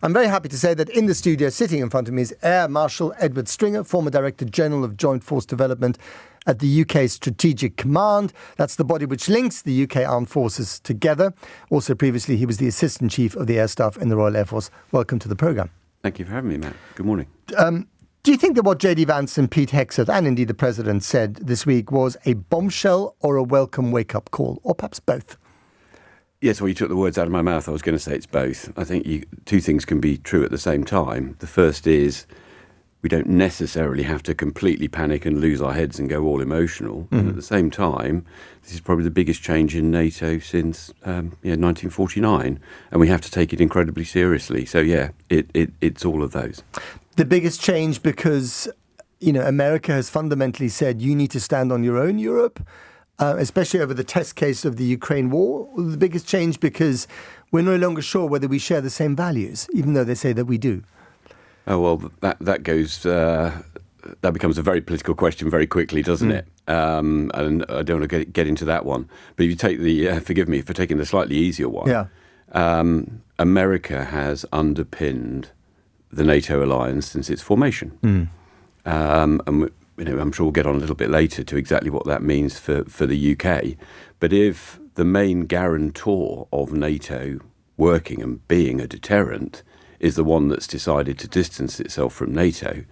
I'm very happy to say that in the studio, sitting in front of me, is Air Marshal Edward Stringer, former Director General of Joint Force Development at the UK Strategic Command. That's the body which links the UK Armed Forces together. Also, previously, he was the Assistant Chief of the Air Staff in the Royal Air Force. Welcome to the programme. Thank you for having me, Matt. Good morning. Do you think that what J.D. Vance and Pete Hegseth, and indeed the President, said this week was a bombshell or a welcome wake-up call, or perhaps both? Yes, well, you took the words out of my mouth. I was going to say it's both. I think two things can be true at the same time. The first is we don't necessarily have to completely panic and lose our heads and go all emotional. And at the same time, this is probably the biggest change in NATO since 1949, and we have to take it incredibly seriously. So, yeah, it's all of those. The biggest change because, America has fundamentally said you need to stand on your own, Europe, especially over the test case of the Ukraine war. The biggest change because we're no longer sure whether we share the same values, even though they say that we do. Oh, well, that goes... that becomes a very political question very quickly, doesn't it? And I don't want to get into that one. But if you take the... forgive me for taking the slightly easier one. Yeah. America has underpinned the NATO alliance since its formation. And I'm sure we'll get on a little bit later to exactly what that means for the UK. But if the main guarantor of NATO working and being a deterrent is the one that's decided to distance itself from NATO,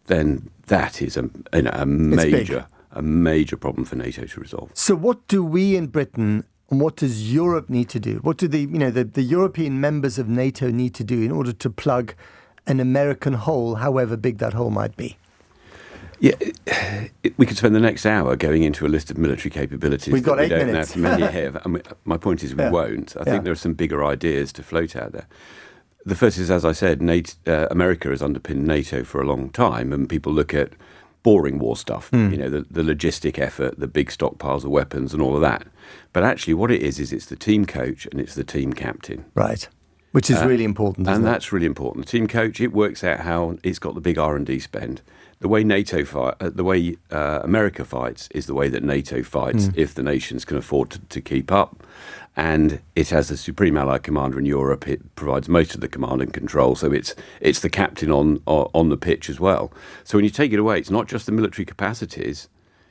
then that is a major problem for NATO to resolve. So what do we in Britain and what does Europe need to do? What do the European members of NATO need to do in order to plug an American hole, however big that hole might be? Yeah, we could spend the next hour going into a list of military capabilities. We've got 8 minutes. We don't have many here. I mean, my point is we won't. I think there are some bigger ideas to float out there. The first is, as I said, America has underpinned NATO for a long time, and people look at boring war stuff, the logistic effort, the big stockpiles of weapons and all of that. But actually what it is it's the team coach and it's the team captain. Right. Which is really important, isn't it? And that's really important. The team coach, it works out how it's got the big R&D spend. The way America fights is the way that NATO fights if the nations can afford to keep up. And it has a supreme allied commander in Europe. It provides most of the command and control. So it's the captain on the pitch as well. So when you take it away, it's not just the military capacities.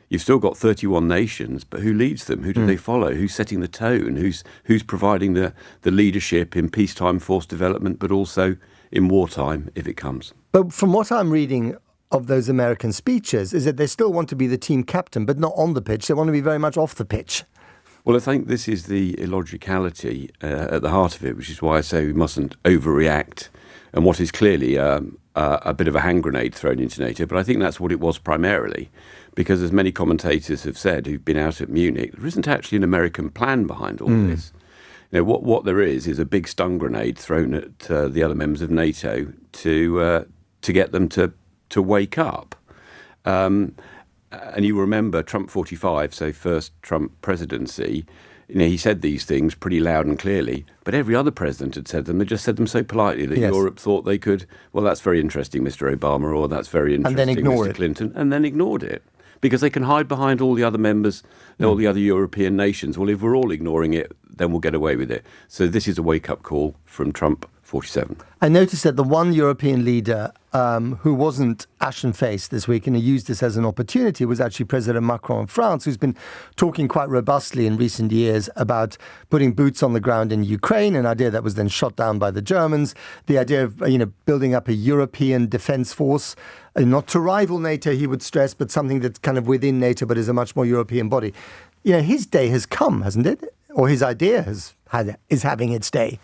You've still got 31 nations, but who leads them? Who do they follow? Who's setting the tone? Who's providing the leadership in peacetime force development, but also in wartime if it comes? But from what I'm reading of those American speeches is that they still want to be the team captain, but not on the pitch. They want to be very much off the pitch. Well, I think this is the illogicality at the heart of it, which is why I say we mustn't overreact. And what is clearly a bit of a hand grenade thrown into NATO, but I think that's what it was primarily. Because as many commentators have said who've been out at Munich, there isn't actually an American plan behind all this. What there is a big stun grenade thrown at the other members of NATO to get them to wake up. And you remember Trump 45, so first Trump presidency, he said these things pretty loud and clearly, but every other president had said them. They just said them so politely that Europe thought they could, well, that's very interesting, Mr. Obama, or that's very interesting, Mr. Clinton, and then ignored it. Because they can hide behind all the other members, all the other European nations. Well, if we're all ignoring it, then we'll get away with it. So this is a wake-up call from Trump 47. I noticed that the one European leader who wasn't ashen-faced this week and who used this as an opportunity was actually President Macron of France, who's been talking quite robustly in recent years about putting boots on the ground in Ukraine, an idea that was then shot down by the Germans, the idea of building up a European defence force, not to rival NATO, he would stress, but something that's kind of within NATO but is a much more European body. His day has come, hasn't it? Or his idea is having its day.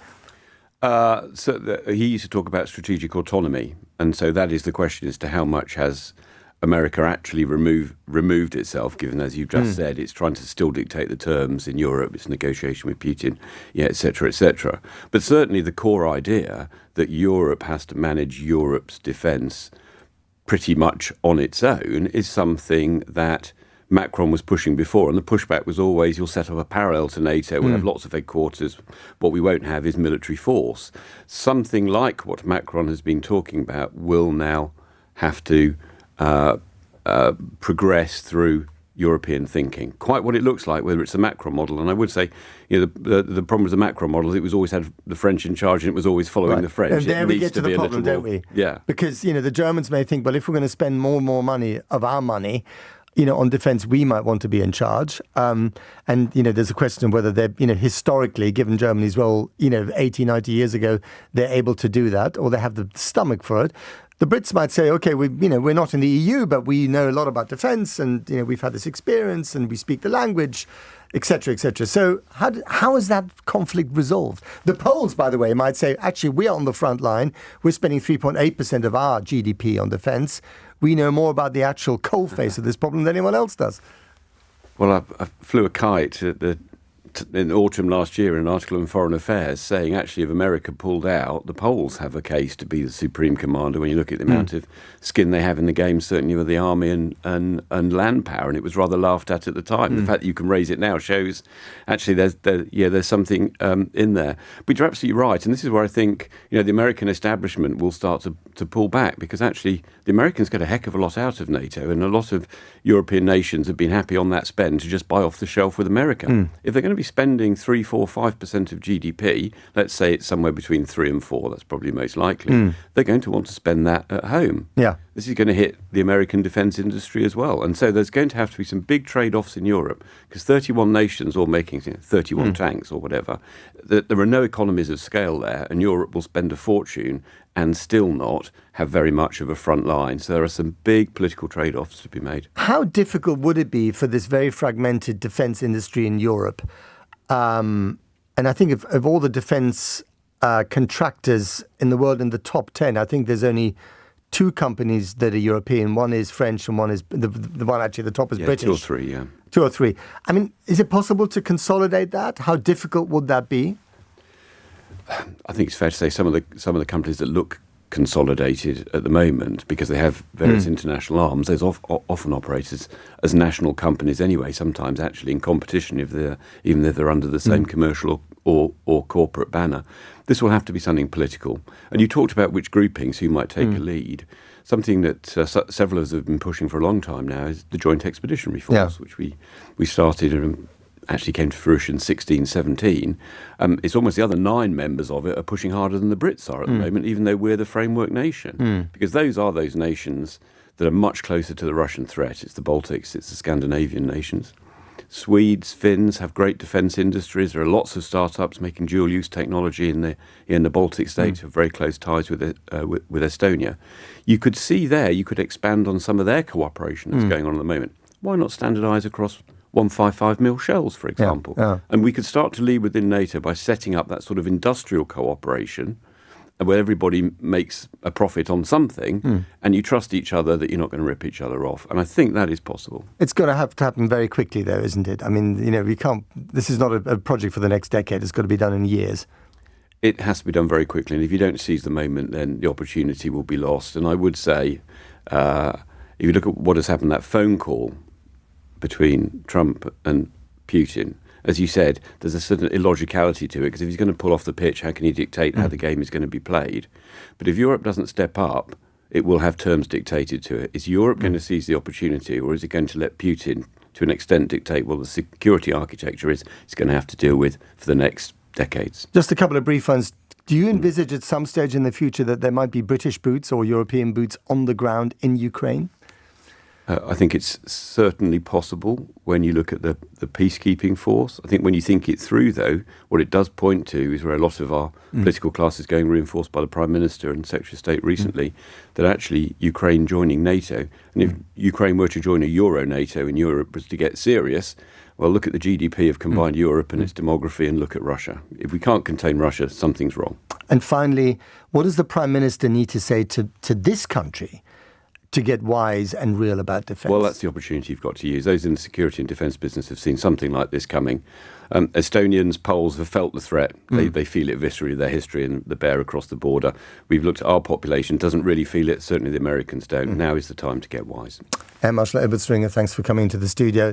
He used to talk about strategic autonomy, and so that is the question as to how much has America actually removed itself, given, as you've just said, it's trying to still dictate the terms in Europe, it's negotiation with Putin, et cetera, et cetera. But certainly the core idea that Europe has to manage Europe's defence pretty much on its own is something that Macron was pushing before, and the pushback was always, you'll set up a parallel to NATO, we'll have lots of headquarters, what we won't have is military force. Something like what Macron has been talking about will now have to progress through European thinking. Quite what it looks like, whether it's the Macron model. And I would say, the problem with the Macron model is it was always had the French in charge and it was always following the French. And there we get to the problem, don't we? Yeah. Because, the Germans may think, well, if we're going to spend more and more money of our money, on defense, we might want to be in charge. And, there's a question of whether they're, historically, given Germany's role, 80, 90 years ago, they're able to do that or they have the stomach for it. The Brits might say, okay, we're not in the EU, but we know a lot about defence and, we've had this experience and we speak the language, etc., etc. So how is that conflict resolved? The Poles, by the way, might say, actually, we are on the front line. We're spending 3.8% of our GDP on defence. We know more about the actual coalface of this problem than anyone else does. Well, I flew a kite in autumn last year in an article in Foreign Affairs saying actually if America pulled out, the Poles have a case to be the supreme commander when you look at the amount of skin they have in the game, certainly with the army and land power, and it was rather laughed at the time. The fact that you can raise it now shows actually there's something in there. But you're absolutely right, and this is where I think the American establishment will start to pull back, because actually the Americans get a heck of a lot out of NATO, and a lot of European nations have been happy on that spend to just buy off the shelf with America. If they're going to be spending 3, 4, 5% of GDP, let's say it's somewhere between 3 and 4, that's probably most likely, they're going to want to spend that at home. Yeah. This is going to hit the American defence industry as well. And so there's going to have to be some big trade-offs in Europe, because 31 nations all making 31 tanks or whatever, there are no economies of scale there, and Europe will spend a fortune and still not have very much of a front line. So there are some big political trade-offs to be made. How difficult would it be for this very fragmented defence industry in Europe? And I think of all the defence contractors in the world in the top 10, I think there's only 2 companies that are European. One is French and one is the one actually at the top is British. 2 or 3, yeah. 2 or 3. I mean, is it possible to consolidate that? How difficult would that be? I think it's fair to say some of the companies that look consolidated at the moment, because they have various international arms, there's often operated as national companies anyway, sometimes actually in competition even if they're under the same commercial or corporate banner. This will have to be something political. And you talked about which groupings who might take a lead. Something that several of us have been pushing for a long time now is the Joint Expeditionary Force, which we started and actually came to fruition 16-17. It's almost the other 9 members of it are pushing harder than the Brits are at the moment, even though we're the framework nation. Because those are those nations that are much closer to the Russian threat. It's the Baltics, it's the Scandinavian nations. Swedes, Finns have great defence industries. There are lots of startups making dual-use technology in the Baltic states, have very close ties with Estonia. You could see there, you could expand on some of their cooperation that's going on at the moment. Why not standardise across 155mm shells, for example? And we could start to lead within NATO by setting up that sort of industrial cooperation where everybody makes a profit on something and you trust each other that you're not going to rip each other off. And I think that is possible. It's going to have to happen very quickly, though, isn't it? I mean, we can't. This is not a project for the next decade. It's got to be done in years. It has to be done very quickly. And if you don't seize the moment, then the opportunity will be lost. And I would say, if you look at what has happened, that phone call between Trump and Putin, as you said, there's a certain illogicality to it, because if he's going to pull off the pitch, how can he dictate how the game is going to be played? But if Europe doesn't step up, it will have terms dictated to it. Is Europe going to seize the opportunity, or is it going to let Putin, to an extent, dictate what the security architecture is it's going to have to deal with for the next decades? Just a couple of brief ones. Do you envisage at some stage in the future that there might be British boots or European boots on the ground in Ukraine? I think it's certainly possible when you look at the peacekeeping force. I think when you think it through, though, what it does point to is where a lot of our political class is going, reinforced by the Prime Minister and Secretary of State recently, that actually Ukraine joining NATO, and if Ukraine were to join a Euro-NATO and Europe was to get serious, well, look at the GDP of combined Europe and its demography and look at Russia. If we can't contain Russia, something's wrong. And finally, what does the Prime Minister need to say to this country to get wise and real about defence? Well, that's the opportunity you've got to use. Those in the security and defence business have seen something like this coming. Estonians, Poles have felt the threat. They feel it viscerally, their history and the bear across the border. We've looked at our population, doesn't really feel it. Certainly the Americans don't. Now is the time to get wise. Air Marshal Edward Stringer, thanks for coming into the studio.